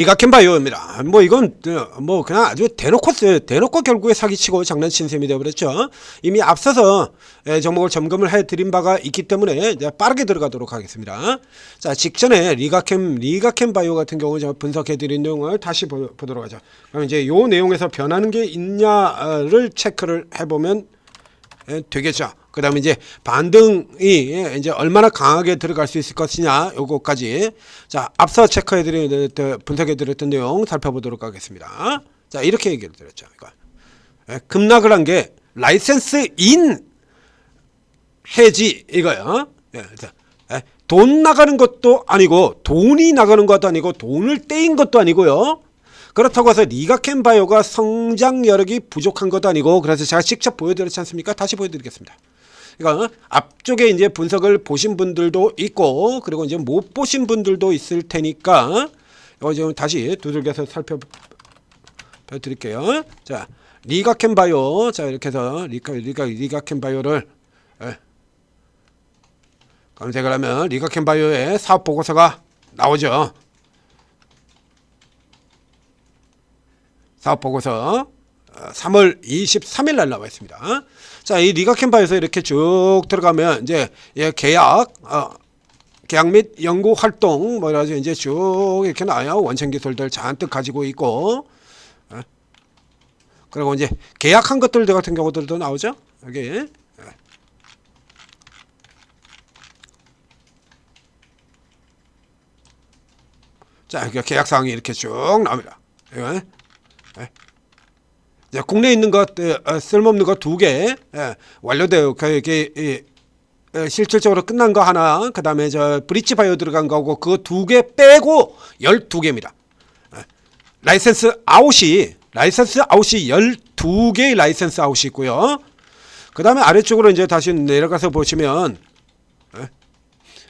리가켄바이오입니다. 뭐 이건 뭐 그냥 아주 대놓고 결국에 사기치고 장난친 셈이 되어버렸죠. 이미 앞서서 종목을 점검을 해드린 바가 있기 때문에 이제 빠르게 들어가도록 하겠습니다. 자, 직전에 리가켄바이오 같은 경우 제가 분석해드린 내용을 다시 보도록 하죠. 그럼 이제 요 내용에서 변하는 게 있냐를 체크를 해보면 되겠죠. 그 다음에 이제 반등이 이제 얼마나 강하게 들어갈 수 있을 것이냐, 요거까지. 자, 앞서 분석해드렸던 내용 살펴보도록 하겠습니다. 자, 이렇게 얘기를 드렸죠. 급락을 한 게 라이센스 인 해지 이거요. 돈 나가는 것도 아니고, 돈이 나가는 것도 아니고, 돈을 떼인 것도 아니고요. 그렇다고 해서 리가켄바이오가 성장 여력이 부족한 것도 아니고, 그래서 제가 직접 보여드렸지 않습니까? 다시 보여드리겠습니다. 그러니까 앞쪽에 이제 분석을 보신 분들도 있고, 그리고 이제 못 보신 분들도 있을 테니까 이거 좀 다시 두들겨서 살펴드릴게요. 자, 리가켄바이오. 자, 이렇게 해서 리가켄바이오를 검색을 하면 리가켄바이오의 사업 보고서가 나오죠. 사업 보고서 3월 23일 날 나와 있습니다. 자, 이 리가켄바이오에서 이렇게 쭉 들어가면 이제 계약 및 연구 활동 뭐라 하죠, 이제 쭉 이렇게 나와요. 원천 기술들 잔뜩 가지고 있고, 그리고 이제 계약한 것들 같은 경우들도 나오죠. 여기. 자, 계약 사항이 이렇게 쭉 나옵니다. 국내에 있는 것 쓸모없는 거 2개 완료되어 실질적으로 끝난 거 하나, 그 다음에 저 브릿지 바이오 들어간 거고 그 2개 빼고 12개입니다. 라이센스 아웃이 12개의 라이센스 아웃이 있고요. 그 다음에 아래쪽으로 이제 다시 내려가서 보시면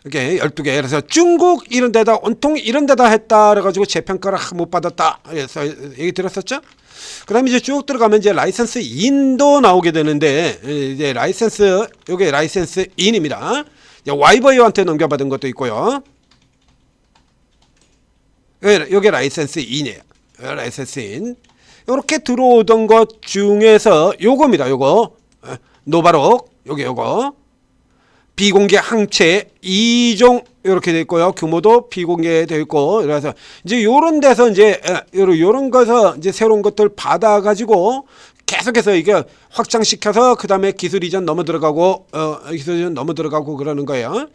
이렇게 12개. 그래서 중국 이런 데다 온통 이런 데다 했다 그래가지고 재평가를 못 받았다 그래서 얘기 들었었죠. 그 다음에 이제 쭉 들어가면 이제 라이센스 인도 나오게 되는데, 이제 요게 라이센스 인입니다. 와이버이오한테 넘겨받은 것도 있고요. 요게 라이센스 인이에요. 라이센스 인. 요렇게 들어오던 것 중에서 요겁니다. 요거. 노바록. 요거. 비공개 항체 2종 이렇게 되어 있고요. 규모도 비공개되어 있고, 그래서 이제 요런 데서 이제 요런 거서 이제 새로운 것들 받아 가지고 계속해서 이게 확장시켜서 그 다음에 기술 이전 넘어 들어가고 그러는 거예요.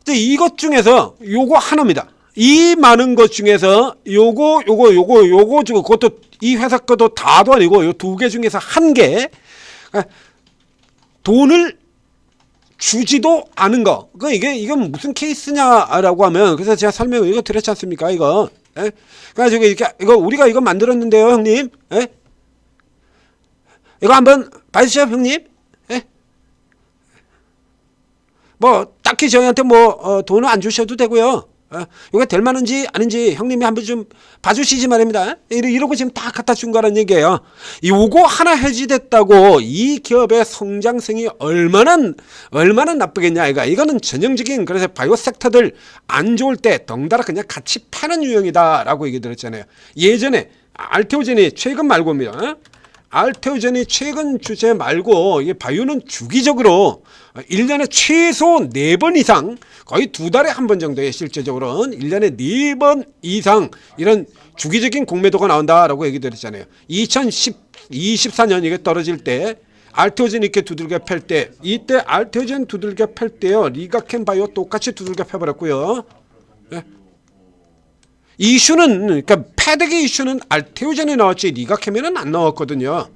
근데 이것 중에서 요거 하나입니다. 이 많은 것 중에서 요거 주고, 그것도 이 회사 것도 다도 아니고 요 2개 중에서 한 개, 돈을 주지도 않은 거. 이건 무슨 케이스냐라고 하면, 그래서 제가 설명을 이거 드렸지 않습니까? 이거. 그래가지고 이거 우리가 이거 만들었는데요, 형님. 이거 한번 봐주시죠, 형님. 뭐 딱히 저희한테 돈을 안 주셔도 되고요. 이거 될 만한지 아닌지 형님이 한번 좀 봐주시지 말입니다. 이러고 지금 다 갖다 준 거라는 얘기예요. 요거 하나 해지됐다고 이 기업의 성장성이 얼마나 나쁘겠냐. 이거는 전형적인, 그래서 바이오 섹터들 안 좋을 때 덩달아 그냥 같이 파는 유형이다라고 얘기 들었잖아요. 예전에 알테오젠이 최근 말고입니다. 알테오젠이 최근 주제 말고, 이게 바이오는 주기적으로 1년에 최소 4번 이상, 거의 2달에 한 번 정도의, 실제적으로는 1년에 4번 이상 이런 주기적인 공매도가 나온다라고 얘기 드렸잖아요. 2024년 이게 떨어질 때 알테오젠 이렇게 두들겨 팰 때, 이때 알테오젠 두들겨 팰 때요, 리가켄바이오 똑같이 두들겨 펴버렸고요. 이슈는, 그러니까 패덱의 이슈는 알테오젠에 나왔지 리가캠에는 안 나왔거든요.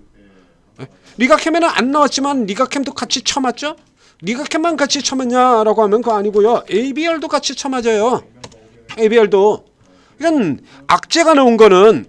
리가캠에는 안 나왔지만 리가캠도 같이 쳐맞죠? 리가캠만 같이 쳐맞냐라고 하면 그거 아니고요. ABR도 같이 쳐맞아요. ABR도. 이건 악재가 나온 거는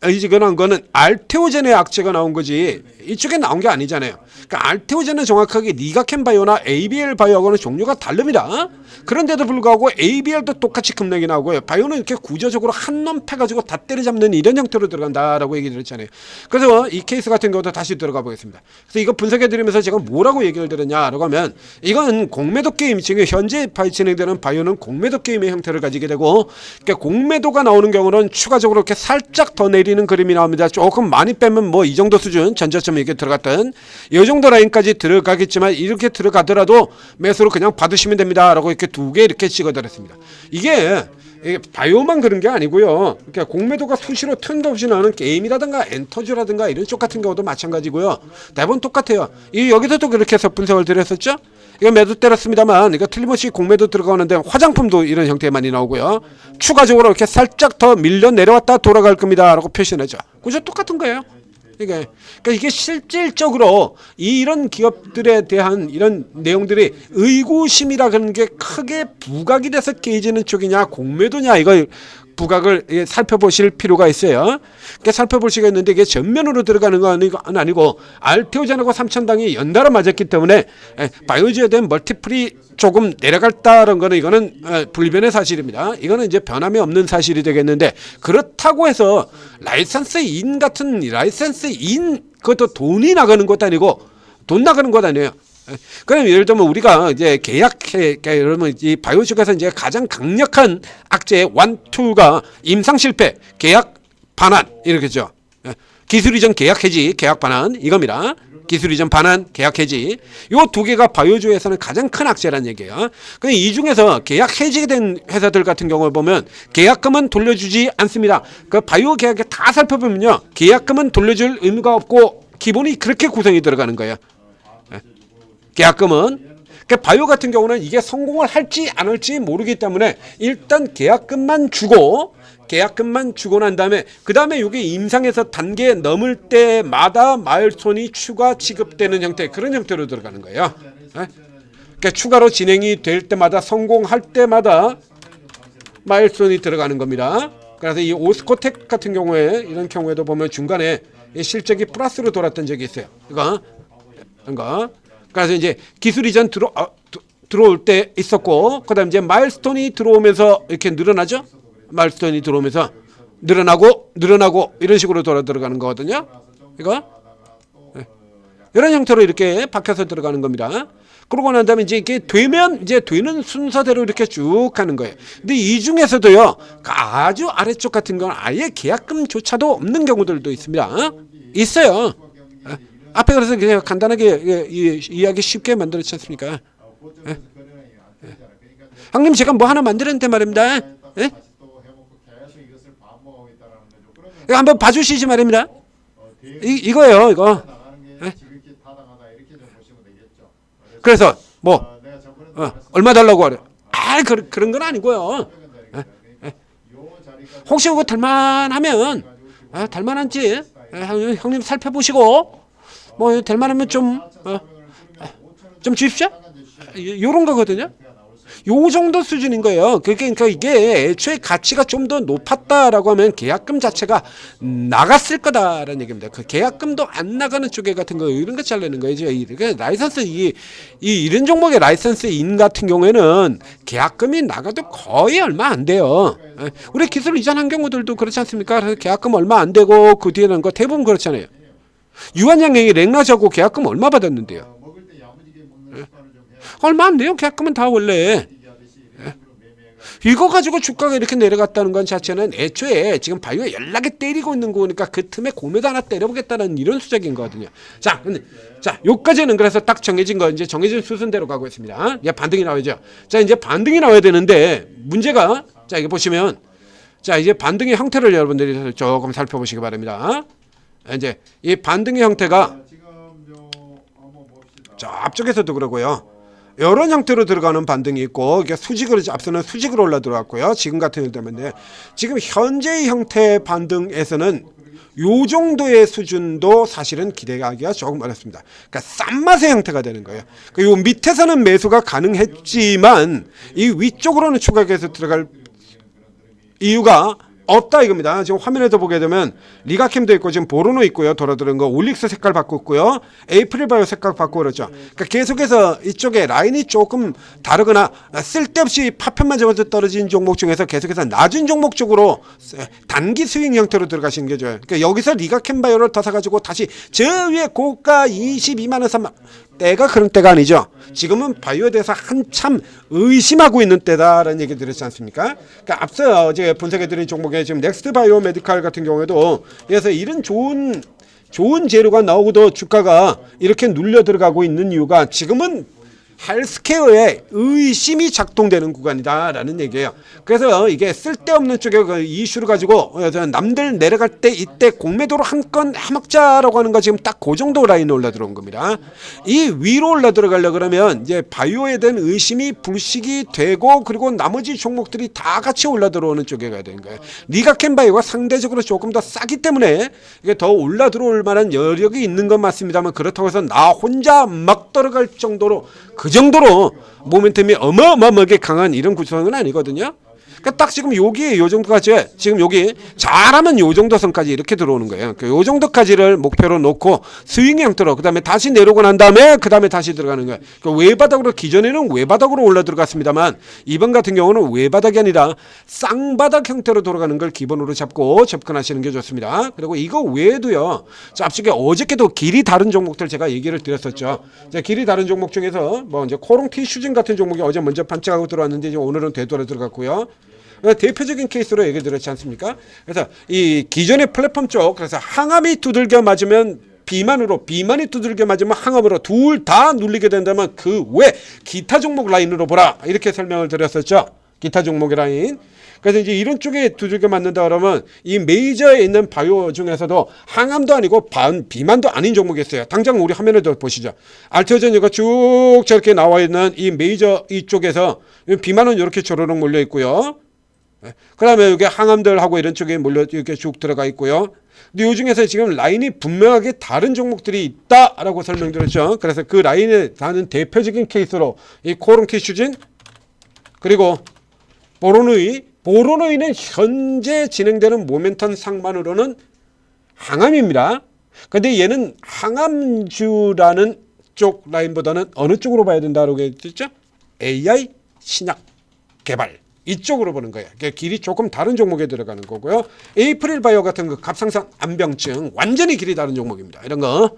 이거는 거는 알테오젠의 악재가 나온 거지 이쪽에 나온 게 아니잖아요. 그러니까 알테오젠은 정확하게 니가켄 바이오나 ABL 바이오하고는 종류가 다릅니다. 그런데도 불구하고 ABL도 똑같이 급락이 나오고요. 바이오는 이렇게 구조적으로 한 놈 패가지고 다 때려잡는 이런 형태로 들어간다라고 얘기 드렸잖아요. 그래서 이 케이스 같은 경우도 다시 들어가 보겠습니다. 그래서 이거 분석해드리면서 제가 뭐라고 얘기를 드렸냐라고 하면 이건 공매도 게임, 지금 현재 진행되는 바이오는 공매도 게임의 형태를 가지게 되고 그러니까 공매도가 나오는 경우는 추가적으로 이렇게 살짝 더 내리는 그림이 나옵니다. 조금 많이 빼면 뭐 이 정도 수준 전저점 이렇게 들어갔던 이 정도 라인까지 들어가겠지만 이렇게 들어가더라도 매수로 그냥 받으시면 됩니다 라고 이렇게 두 개 이렇게 찍어드렸습니다. 이게 바이오만 그런 게 아니고요. 그러니까 공매도가 수시로 틈없이 나오는 게임이라든가 엔터주라든가 이런 쪽 같은 경우도 마찬가지고요. 대부분 똑같아요. 이 여기서도 그렇게 해서 분석을 드렸었죠. 이거 매도 때렸습니다만 이거 틀림없이 공매도 들어가는데 화장품도 이런 형태 많이 나오고요. 추가적으로 이렇게 살짝 더 밀려 내려왔다 돌아갈 겁니다 라고 표시하죠. 그죠? 똑같은 거예요. 그러니까 이게 실질적으로 이런 기업들에 대한 이런 내용들이 의구심이라 그런 게 크게 부각이 돼서 깨지는 쪽이냐 공매도냐 이걸 부각을 살펴보실 필요가 있어요. 그러니까 살펴볼 수가 있는데 이게 전면으로 들어가는 건 아니고 알테오젠하고 3000당이 연달아 맞았기 때문에 바이오주에 대한 멀티플이 조금 내려갔다는 거는 이거는 불변의 사실입니다. 이거는 이제 변함이 없는 사실이 되겠는데 그렇다고 해서 라이선스인 같은 라이선스인 그것도 돈이 나가는 것도 아니고 돈 나가는 것 아니에요. 그럼 예를 들면 우리가 이제 계약해, 그러면 이 바이오 쪽에서 이제 가장 강력한 악재 1, 2가 임상 실패, 계약 반환 이렇게죠. 기술 이전 계약 해지, 계약 반환 이겁니다. 기술 이전 반환, 계약 해지. 요 두 개가 바이오주에서는 가장 큰 악재란 얘기예요. 근데 이 중에서 계약 해지된 회사들 같은 경우를 보면 계약금은 돌려주지 않습니다. 그 바이오 계약에 다 살펴보면요, 계약금은 돌려줄 의무가 없고 기본이 그렇게 구성이 들어가는 거예요. 계약금은 그러니까 바이오 같은 경우는 이게 성공을 할지 안 할지 모르기 때문에 일단 계약금만 주고 난 다음에 그 다음에 이게 임상에서 단계 넘을 때마다 마일스톤이 추가 지급되는 형태 그런 형태로 들어가는 거예요. 그러니까 추가로 진행이 될 때마다 성공할 때마다 마일스톤이 들어가는 겁니다. 그래서 이 오스코텍 같은 경우에 이런 경우에도 보면 중간에 실적이 플러스로 돌았던 적이 있어요. 이거 그래서 이제 기술 이전 들어올 때 있었고, 그다음 이제 마일스톤이 들어오면서 이렇게 늘어나죠. 마일스톤이 들어오면서 늘어나고 이런 식으로 들어가는 거거든요. 이거 이런 형태로 이렇게 박혀서 들어가는 겁니다. 그러고 난 다음에 이제 이게 되면 이제 되는 순서대로 이렇게 쭉 가는 거예요. 근데 이 중에서도요, 아주 아래쪽 같은 건 아예 계약금조차도 없는 경우들도 있습니다. 있어요. 앞에 그래서 그냥 간단하게 이야기 쉽게 만들었지 않습니까? 형님 제가 뭐 하나 만들었는데 말입니다. 이거 한번 봐주시지 말입니다. 이거예요, 이거. 그래서 뭐 얼마 달라고 하래? 그런 건 아니고요. 혹시 이거 달만하면 달만한지 형님 살펴보시고. 뭐 될 만하면 좀 주십시오. 요런 거거든요. 요 정도 수준인 거예요. 그러니까 이게 애초에 가치가 좀 더 높았다라고 하면 계약금 자체가 나갔을 거다라는 얘기입니다. 그 계약금도 안 나가는 쪽에 같은 거 이런 거 잘내는 거예요. 라이선스 이런 종목의 라이선스인 같은 경우에는 계약금이 나가도 거의 얼마 안 돼요. 우리 기술 이전한 경우들도 그렇지 않습니까? 그래서 계약금 얼마 안 되고 그 뒤에는 거 대부분 그렇잖아요. 유한양행이 렉나시하고 계약금 얼마 받았는데요? 얼마 안 돼요. 계약금은 다 원래. 이거 가지고 주가가 이렇게 내려갔다는 건 자체는 애초에 지금 바이오에 연락이 때리고 있는 거니까 그 틈에 공매도 하나 때려보겠다는 이런 수작인 거거든요. 자, 요까지는 그래서 딱 정해진 거, 이제 정해진 수순대로 가고 있습니다. 이제 반등이 나오죠. 자, 이제 반등이 나와야 되는데 문제가, 자, 이게 보시면, 자, 이제 반등의 형태를 여러분들이 조금 살펴보시기 바랍니다. 이제 이 반등의 형태가 자, 앞쪽에서도 그러고요. 이런 형태로 들어가는 반등이 있고, 이게 앞서는 수직으로 올라 들어갔고요. 지금 같은 경우 때문에 지금 현재의 형태 반등에서는 요 정도의 수준도 사실은 기대하기가 조금 어렵습니다. 그러니까 싼 맛의 형태가 되는 거예요. 요 밑에서는 매수가 가능했지만 이 위쪽으로는 추가해서 들어갈 이유가 없다 이겁니다. 지금 화면에서 보게 되면 리가캠도 있고 지금 보로노 있고요. 돌아들은 거 올릭스 색깔 바꿨고요. 에이프릴바이오 색깔 바꾸고 그렇죠. 그러니까 계속해서 이쪽에 라인이 조금 다르거나 쓸데없이 파편만 잡아서 떨어진 종목 중에서 계속해서 낮은 종목 쪽으로 단기 스윙 형태로 들어가시는 게 좋아요. 그러니까 여기서 리가캠바이오를 더 사가지고 다시 저 위에 고가 22만 원 3만 때가 그런 때가 아니죠. 지금은 바이오에 대해서 한참 의심하고 있는 때다라는 얘기 드렸지 않습니까? 그러니까 앞서 이제 분석해드린 종목에 지금 넥스트 바이오 메디칼 같은 경우에도 그래서 이런 좋은 재료가 나오고도 주가가 이렇게 눌려 들어가고 있는 이유가 지금은 헬스케어에 의심이 작동되는 구간이다라는 얘기예요. 그래서 이게 쓸데없는 쪽에 그 이슈를 가지고 남들 내려갈 때 이때 공매도로 한 건 해먹자라고 하는 거 지금 딱 그 정도 라인에 올라 들어온 겁니다. 이 위로 올라 들어가려 그러면 이제 바이오에 대한 의심이 불식이 되고 그리고 나머지 종목들이 다 같이 올라 들어오는 쪽에 가야 되는 거예요. 리가캠 바이오가 상대적으로 조금 더 싸기 때문에 이게 더 올라 들어올 만한 여력이 있는 건 맞습니다만 그렇다고 해서 나 혼자 막 들어갈 정도로 그 정도로 모멘텀이 어마어마하게 강한 이런 구성은 아니거든요. 그러니까 딱 지금 여기 요 정도까지 지금 여기 잘하면 요 정도 선까지 이렇게 들어오는 거예요. 그러니까 요 정도까지를 목표로 놓고 스윙 형태로 그다음에 다시 내려오고 난 다음에 그다음에 다시 들어가는 거예요. 그러니까 외바닥으로 기존에는 외바닥으로 올라 들어갔습니다만 이번 같은 경우는 외바닥이 아니라 쌍바닥 형태로 돌아가는 걸 기본으로 잡고 접근하시는 게 좋습니다. 그리고 이거 외에도요. 앞쪽에 어저께도 길이 다른 종목들 제가 얘기를 드렸었죠. 길이 다른 종목 중에서 뭐 이제 코롱 티슈진 같은 종목이 어제 먼저 반짝하고 들어왔는데 이제 오늘은 되돌아 들어갔고요. 대표적인 케이스로 얘기 드렸지 않습니까? 그래서 이 기존의 플랫폼 쪽 그래서 항암이 두들겨 맞으면 비만이 두들겨 맞으면 항암으로 둘 다 눌리게 된다면 그 외 기타 종목 라인으로 보라 이렇게 설명을 드렸었죠. 기타 종목의 라인. 그래서 이제 이런 쪽에 두들겨 맞는다 그러면 이 메이저에 있는 바이오 중에서도 항암도 아니고 비만도 아닌 종목이 있어요. 당장 우리 화면에도 보시죠. 알테오젠이가 쭉 저렇게 나와 있는 이 메이저 이쪽에서 비만은 이렇게 조르륵 몰려 있고요. 그 다음에 여기 항암들하고 이런 쪽에 몰려 이렇게 쭉 들어가 있고요. 근데 이 중에서 지금 라인이 분명하게 다른 종목들이 있다라고 설명드렸죠. 그래서 그 라인에 다는 대표적인 케이스로 이 코롱 티슈진 그리고 보로노이는 현재 진행되는 모멘텀 상만으로는 항암입니다. 근데 얘는 항암주라는 쪽 라인보다는 어느 쪽으로 봐야 된다고 했죠? AI 신약 개발 이쪽으로 보는 거예요. 길이 조금 다른 종목에 들어가는 거고요. 에이프릴 바이오 같은 그 갑상선 암병증 완전히 길이 다른 종목입니다. 이런 거.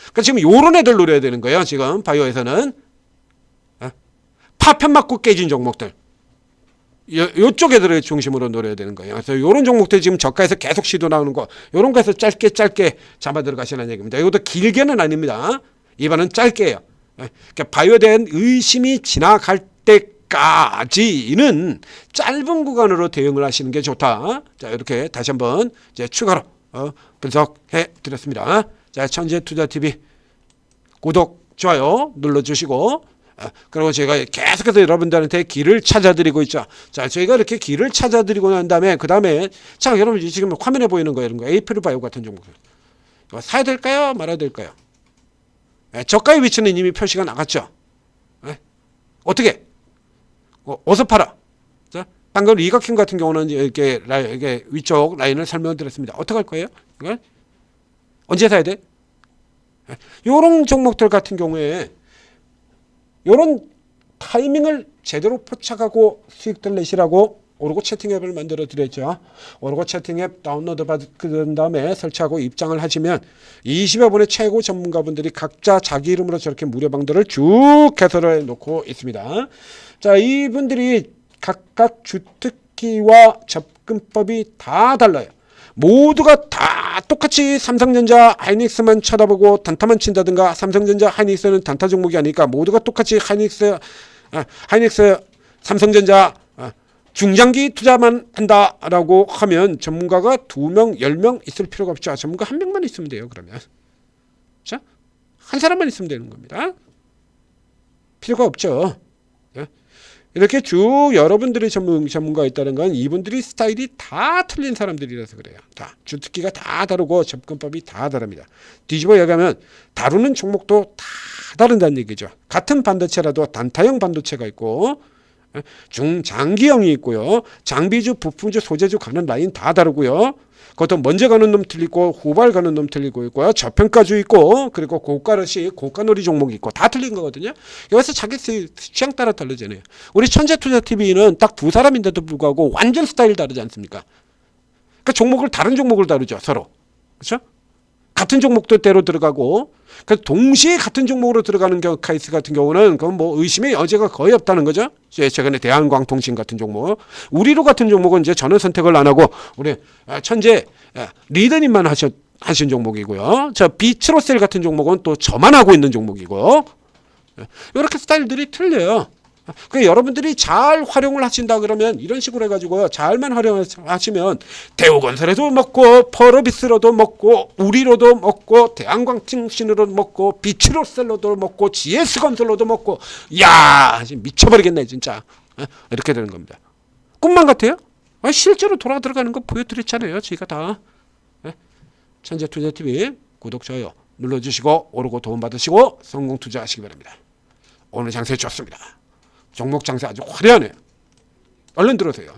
그러니까 지금 요런 애들 노려야 되는 거예요. 지금 바이오에서는 파편 맞고 깨진 종목들. 요쪽 애들을 중심으로 노려야 되는 거예요. 그래서 요런 종목들 지금 저가에서 계속 시도 나오는 거 요런 거에서 짧게 잡아 들어가시는 얘기입니다. 이것도 길게는 아닙니다. 이번은 짧게요. 그러니까 바이오에 대한 의심이 지나갈 때까지는 짧은 구간으로 대응을 하시는 게 좋다. 자, 이렇게 다시 한번 이제 추가로 분석해 드렸습니다. 자, 천재투자TV 구독, 좋아요 눌러주시고 그리고 제가 계속해서 여러분들한테 길을 찾아드리고 있죠. 자, 저희가 이렇게 길을 찾아드리고 난 다음에 그 다음에 자, 여러분 지금 화면에 보이는 거 이런 거 에이프릴 바이오 같은 종목들 이거 사야 될까요? 말아야 될까요? 저가의 위치는 이미 표시가 나갔죠. 어떻게? 어서 팔아. 자, 방금 리가킴 같은 경우는 이렇게 위쪽 라인을 설명을 드렸습니다. 어떻게 할 거예요? 이거? 언제 사야 돼? 이런 종목들 같은 경우에 이런 타이밍을 제대로 포착하고 수익들 내시라고 오르고 채팅 앱을 만들어 드렸죠. 오르고 채팅 앱 다운로드 받은 다음에 설치하고 입장을 하시면 20여 분의 최고 전문가분들이 각자 자기 이름으로 저렇게 무료 방들을 쭉 개설해 놓고 있습니다. 자, 이분들이 각각 주특기와 접근법이 다 달라요. 모두가 다 똑같이 삼성전자, 하이닉스만 쳐다보고 단타만 친다든가 삼성전자, 하이닉스는 단타 종목이 아니니까 모두가 똑같이 하이닉스, 삼성전자 중장기 투자만 한다라고 하면 전문가가 2명, 10명 있을 필요가 없죠. 전문가 1명만 있으면 돼요. 그러면 자, 한 사람만 있으면 되는 겁니다. 필요가 없죠. 이렇게 쭉 여러분들이 전문가가 있다는 건 이분들이 스타일이 다 틀린 사람들이라서 그래요. 다 주특기가 다 다르고 접근법이 다 다릅니다. 뒤집어 얘기하면 다루는 종목도 다 다른다는 얘기죠. 같은 반도체라도 단타형 반도체가 있고 중장기형이 있고요. 장비주, 부품주, 소재주 가는 라인 다 다르고요. 그것도 먼저 가는 놈 틀리고 후발 가는 놈 틀리고 있고요. 저평가주 있고 그리고 고가릇이 고가놀이 종목이 있고 다 틀린 거거든요. 여기서 자기 취향 따라 다르잖아요. 우리 천재투자TV는 딱 두 사람인데도 불구하고 완전 스타일 다르지 않습니까? 그러니까 종목을 다른 종목을 다루죠. 서로. 그렇죠? 같은 종목도 때로 들어가고 그래서 동시에 같은 종목으로 들어가는 케이스 같은 경우는 그건 뭐 의심의 여지가 거의 없다는 거죠. 최근에 대한광통신 같은 종목, 우리로 같은 종목은 이제 저는 선택을 안 하고 우리 천재 리더님만 하신 종목이고요. 저 비트로셀 같은 종목은 또 저만 하고 있는 종목이고 이렇게 스타일들이 틀려요. 그 여러분들이 잘 활용을 하신다 그러면 이런 식으로 해가지고 잘만 활용하시면 대우건설에도 먹고 펄어비스로도 먹고 우리로도 먹고 대한광통신으로도 먹고 비치로셀로도 먹고 GS건설로도 먹고 야 미쳐버리겠네 진짜. 이렇게 되는 겁니다. 꿈만 같아요? 실제로 돌아 들어가는 거 보여드렸잖아요. 저희가 다. 천재투자TV 구독 좋아요 눌러주시고 오르고 도움받으시고 성공 투자하시기 바랍니다. 오늘 장세 좋습니다. 종목 장세 아주 화려하네요. 얼른 들어오세요.